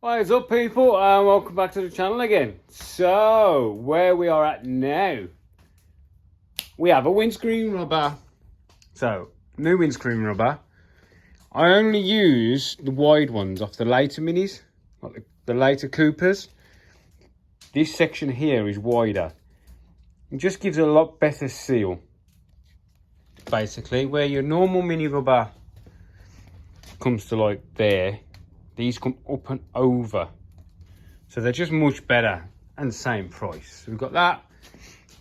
What is up, people, and welcome back to the channel again. So, where we are at now, we have a windscreen rubber. So, new windscreen rubber. I only use the wide ones off the later Minis, like the later Coopers. This section here is wider. It just gives a lot better seal. Basically, where your normal Mini rubber comes to like there, these come up and over. So they're just much better and same price. So we've got that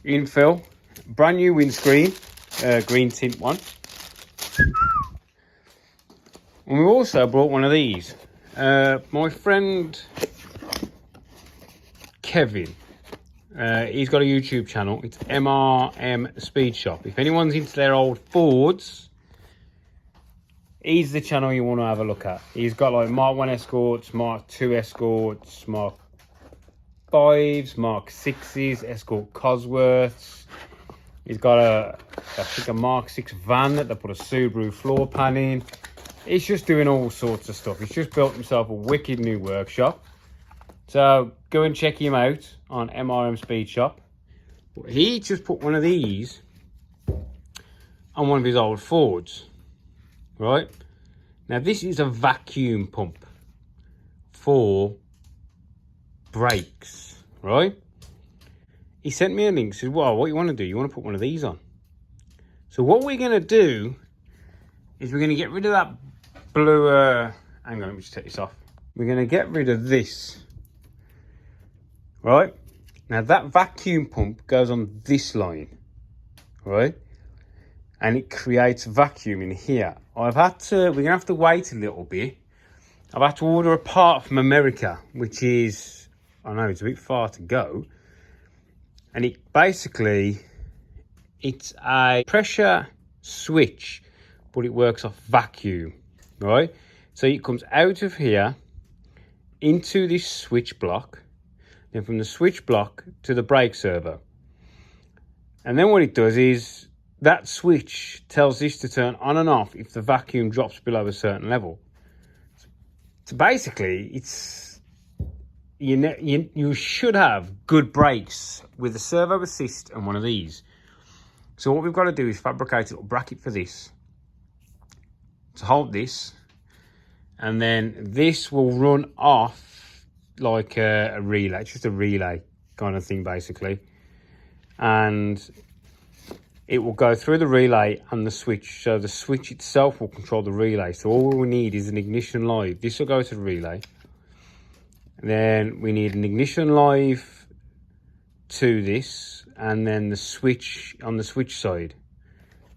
infill, brand new windscreen, green tint one. And we also brought one of these. My friend Kevin, he's got a YouTube channel. It's MRM Speed Shop. If anyone's into their old Fords, he's the channel you want to have a look at. He's got like Mark 1 Escorts, Mark 2 Escorts, Mark 5s, Mark 6s, Escort Cosworths. He's got I think a Mark 6 van that they put a Subaru floor pan in. He's just doing all sorts of stuff. He's just built himself a wicked new workshop. So go and check him out on MRM Speed Shop. But he just put one of these on one of his old Fords. Right, now this is a vacuum pump for brakes, right? He sent me a link, said, well, what you want to do, you want to put one of these on. So what we're going to do is we're going to get rid of that blue, hang on, let me just take this off. We're going to get rid of this, right? Now that vacuum pump goes on this line, right? And it creates vacuum in here. we're gonna have to wait a little bit. I've had to order a part from America, which is, I know it's a bit far to go. And it's a pressure switch, but it works off vacuum, right? So it comes out of here into this switch block, then from the switch block to the brake servo. And then what it does is, that switch tells this to turn on and off if the vacuum drops below a certain level. So basically, it's you should have good brakes with a servo assist and one of these. So what we've got to do is fabricate a little bracket for this to hold this, and then this will run off like a relay, just a relay kind of thing basically, and it will go through the relay and the switch. So the switch itself will control the relay. So all we need is an ignition live. This will go to the relay. And then we need an ignition live to this, and then the switch on the switch side.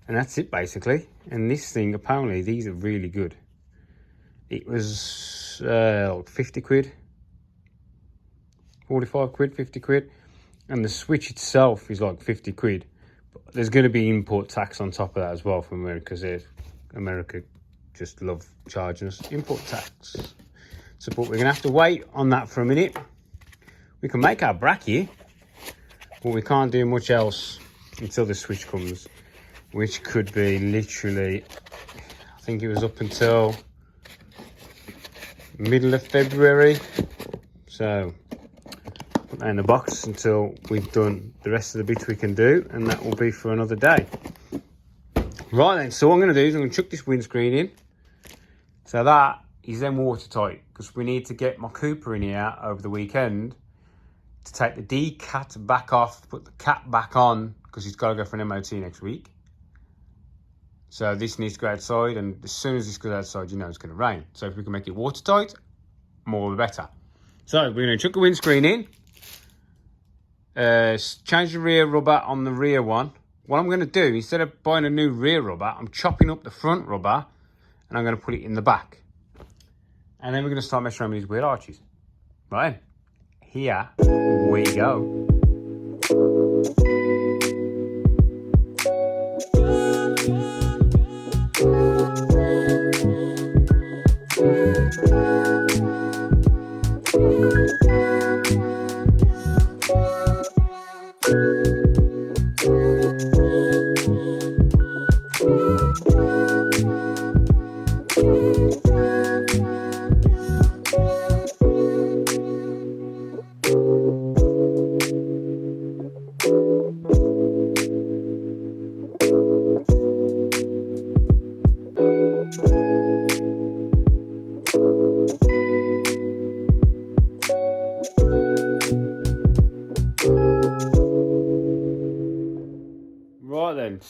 And that's it basically. And this thing, apparently these are really good. It was like 50 quid, 45 quid, 50 quid. And the switch itself is like 50 quid. There's going to be import tax on top of that as well from America, because America just love charging us import tax. So, but we're going to have to wait on that for a minute. We can make our bracket, but we can't do much else until the switch comes, which could be literally, I think it was up until middle of February. So put that in the box until we've done the rest of the bits we can do, and that will be for another day. Right then, so what I'm going to do is I'm going to chuck this windscreen in. So that is then watertight, because we need to get my Cooper in here over the weekend to take the D-cat back off, put the cat back on, because he's got to go for an MOT next week. So this needs to go outside, and as soon as this goes outside, you know it's going to rain. So if we can make it watertight, more the better. So we're going to chuck the windscreen in. Change the rear rubber on the rear one. What I'm going to do, instead of buying a new rear rubber, I'm chopping up the front rubber and I'm going to put it in the back. And then we're going to start messing around with these weird arches. Right, here we go.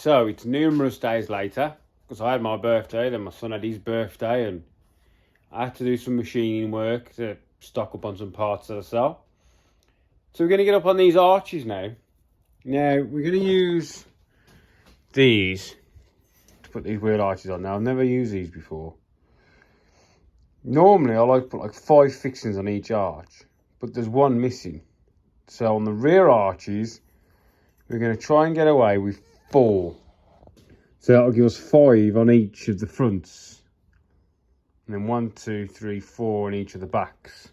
So it's numerous days later, because I had my birthday, then my son had his birthday, and I had to do some machining work to stock up on some parts that I sell. So we're going to get up on these arches now. Now we're going to use these to put these wheel arches on. Now I've never used these before. Normally I like to put like 5 fixings on each arch, but there's one missing. So on the rear arches, we're going to try and get away with 4. So that'll give us 5 on each of the fronts. And then 1, 2, 3, 4 on each of the backs.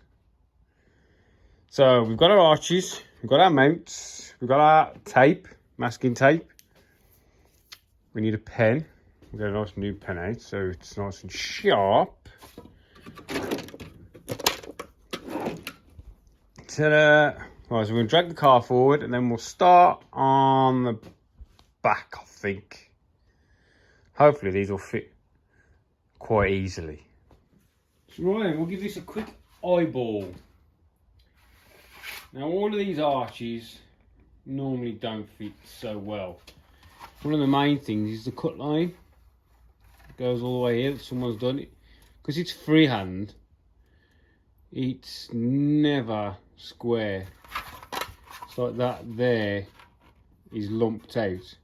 So we've got our arches, we've got our mounts, we've got our tape, masking tape. We need a pen. We've got a nice new pen out, so it's nice and sharp. Ta-da! Right, so we're going to drag the car forward and then we'll start on the back, I think. Hopefully these will fit quite easily. So right, we'll give this a quick eyeball. Now all of these arches normally don't fit so well. One of the main things is the cut line. It goes all the way here, someone's done it. Because it's freehand, it's never square. It's like that there is lumped out.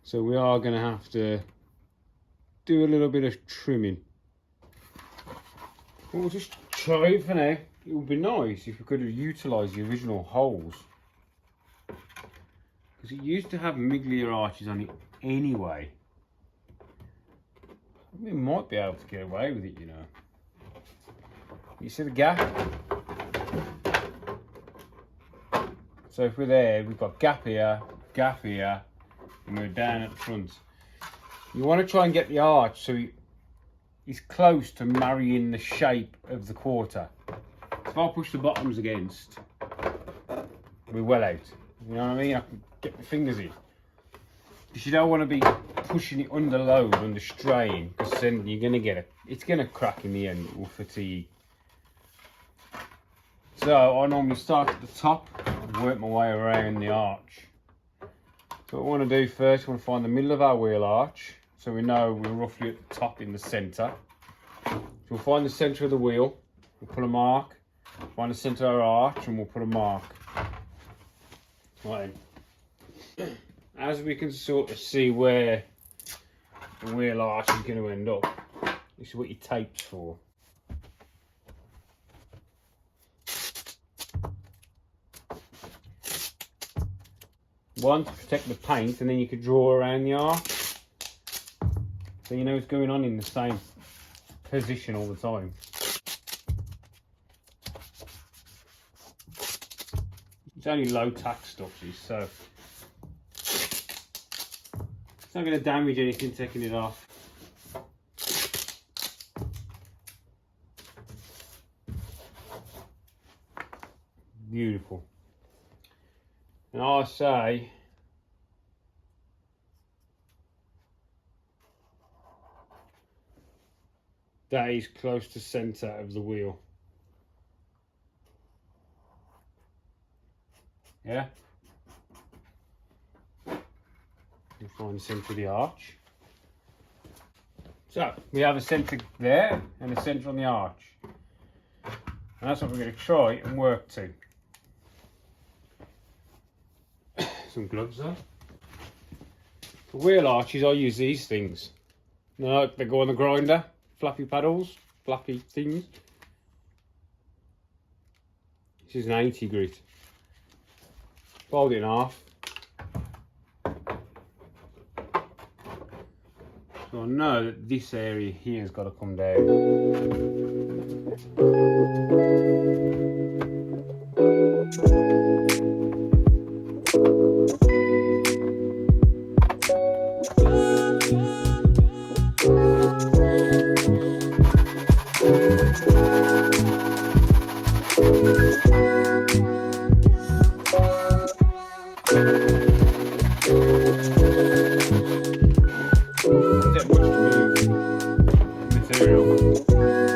So we are going to have to do a little bit of trimming. We'll just try it for now. It would be nice if we could have utilised the original holes. Because it used to have migglier arches on it anyway. We might be able to get away with it, you know. You see the gap? So if we're there, we've got gap here, and we're down at the front. You want to try and get the arch so it's close to marrying the shape of the quarter. If I push the bottoms against, we're well out. You know what I mean? I can get my fingers in. Because you don't want to be pushing it under load, under strain, because then you're going to get it's going to crack in the end, it will fatigue. So I normally start at the top and work my way around the arch. So what I want to do first, I want to find the middle of our wheel arch, so we know we're roughly at the top in the centre. So we'll find the centre of the wheel, we'll put a mark, find the centre of our arch and we'll put a mark. Right. As we can sort of see where the wheel arch is going to end up, this is what your tape's for. One, to protect the paint, and then you could draw around the arch. So you know what's going on in the same position all the time. It's only low tax stuff, so it's not going to damage anything taking it off. Beautiful. And I say that is close to centre of the wheel. Yeah. You find the centre of the arch. So we have a centre there and a centre on the arch. And that's what we're going to try and work to. Some gloves on. For wheel arches, I use these things. You know, they go on the grinder, flappy paddles, flappy things. This is an 80 grit. Fold it in half. So I know that this area here has got to come down. Material.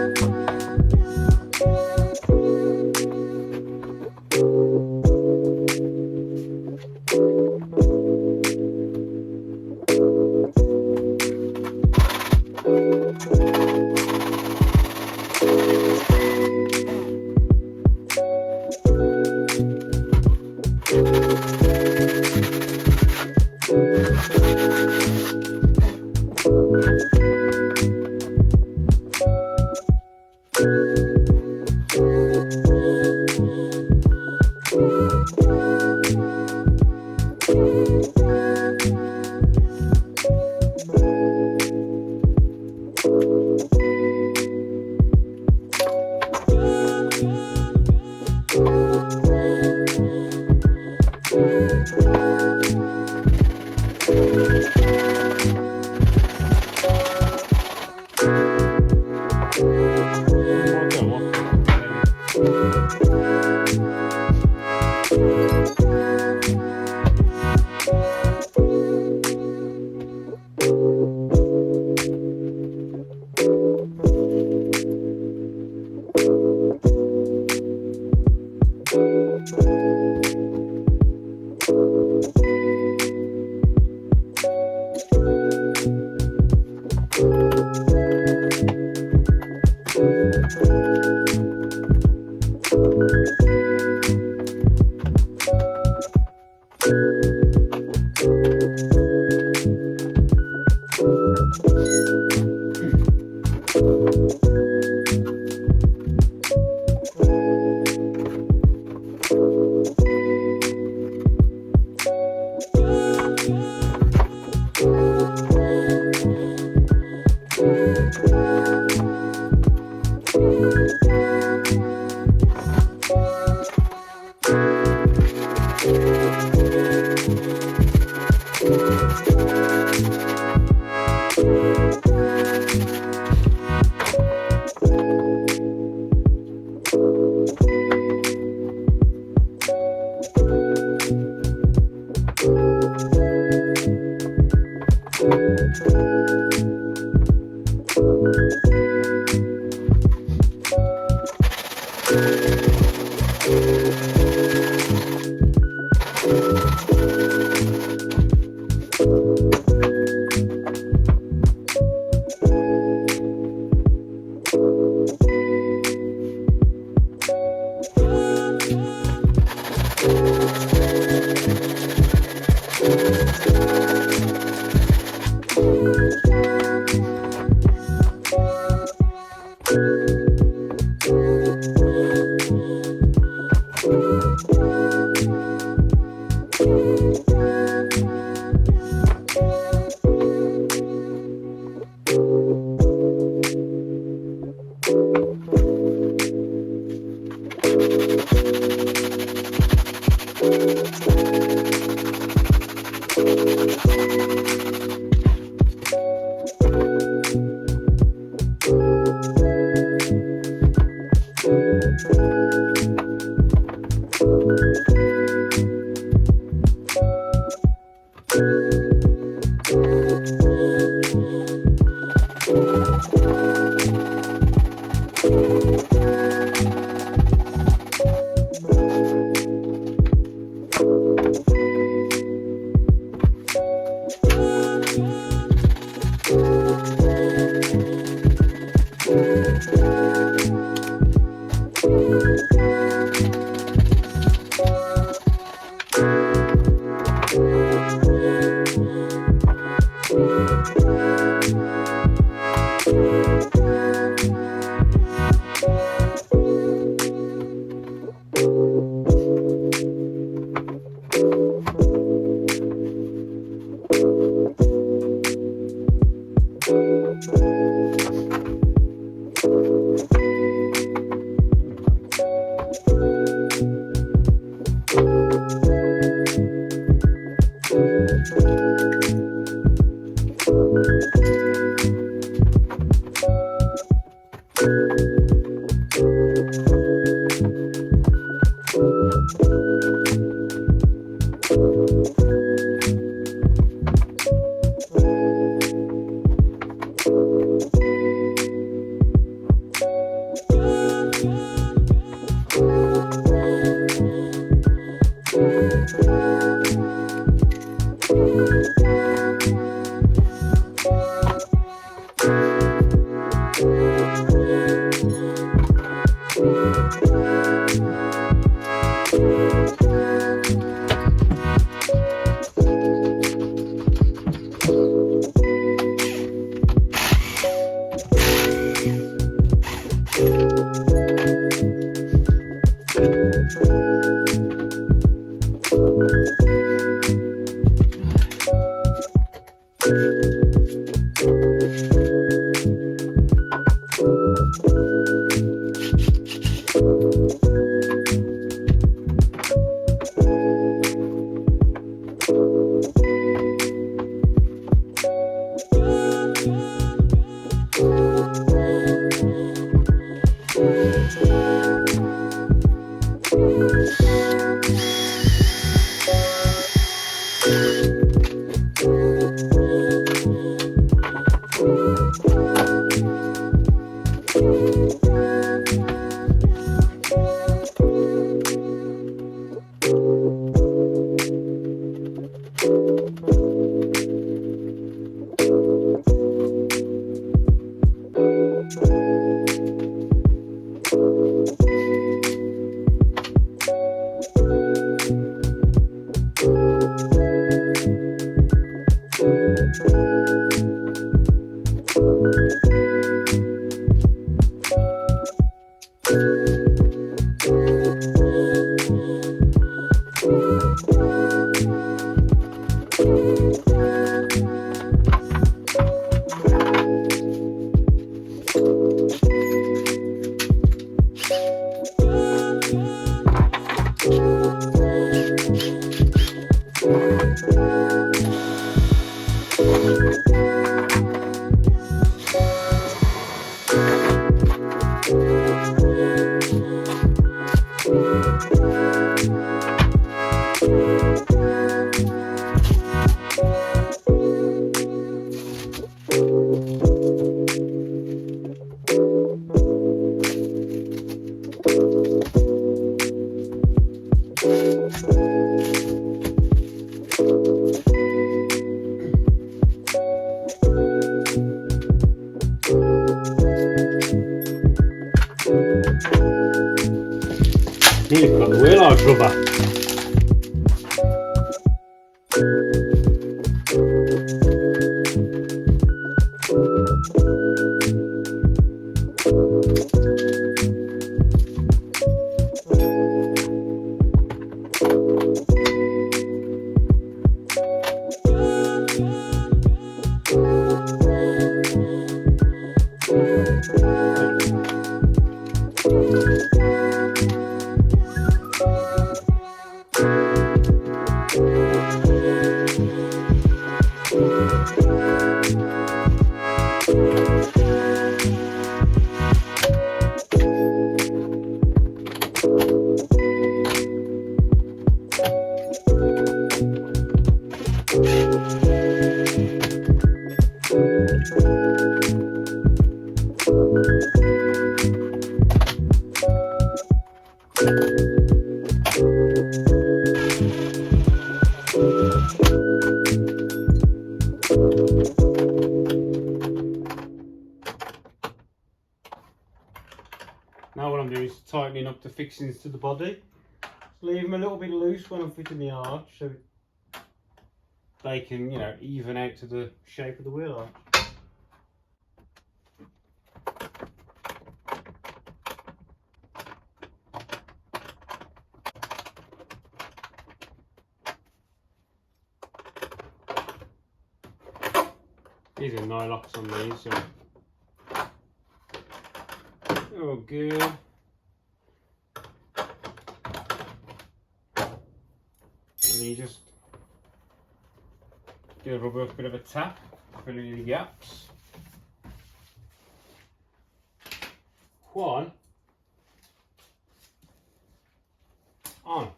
You've got the wheel arch rubber. Now what I'm doing is tightening up the fixings to the body. Just leave them a little bit loose when I'm fitting the arch so they can, you know, even out to the shape of the wheel arch. These are nylocks on these, so oh good. And you just give the rubber a bit of a tap, fill in the gaps. One on.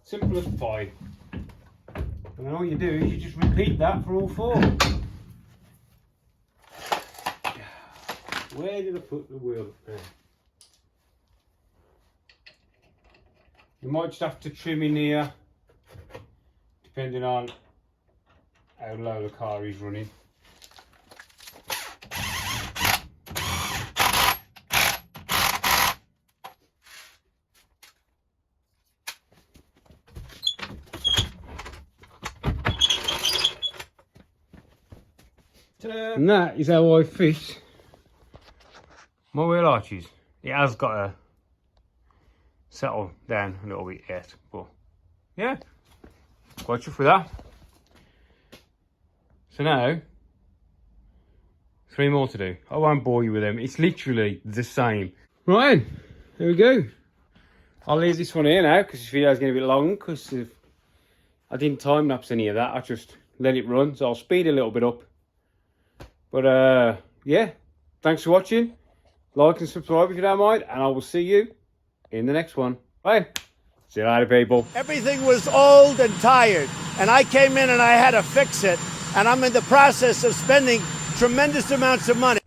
Simple as pie. And then all you do is you just repeat that for all four. Where did I put the wheel? There. You might just have to trim in here, depending on how low the car is running. And that is how I fit my wheel arches. It has got to settle down a little bit yet, but yeah, quite chuffed with that. So now, 3 more to do. I won't bore you with them. It's literally the same. Right, there we go. I'll leave this one here now because this video is getting a bit long because I didn't time lapse any of that. I just let it run, so I'll speed a little bit up. But yeah, thanks for watching. Like and subscribe if you don't mind, and I will see you in the next one. Bye. See you later, people. Everything was old and tired, and I came in and I had to fix it, and I'm in the process of spending tremendous amounts of money.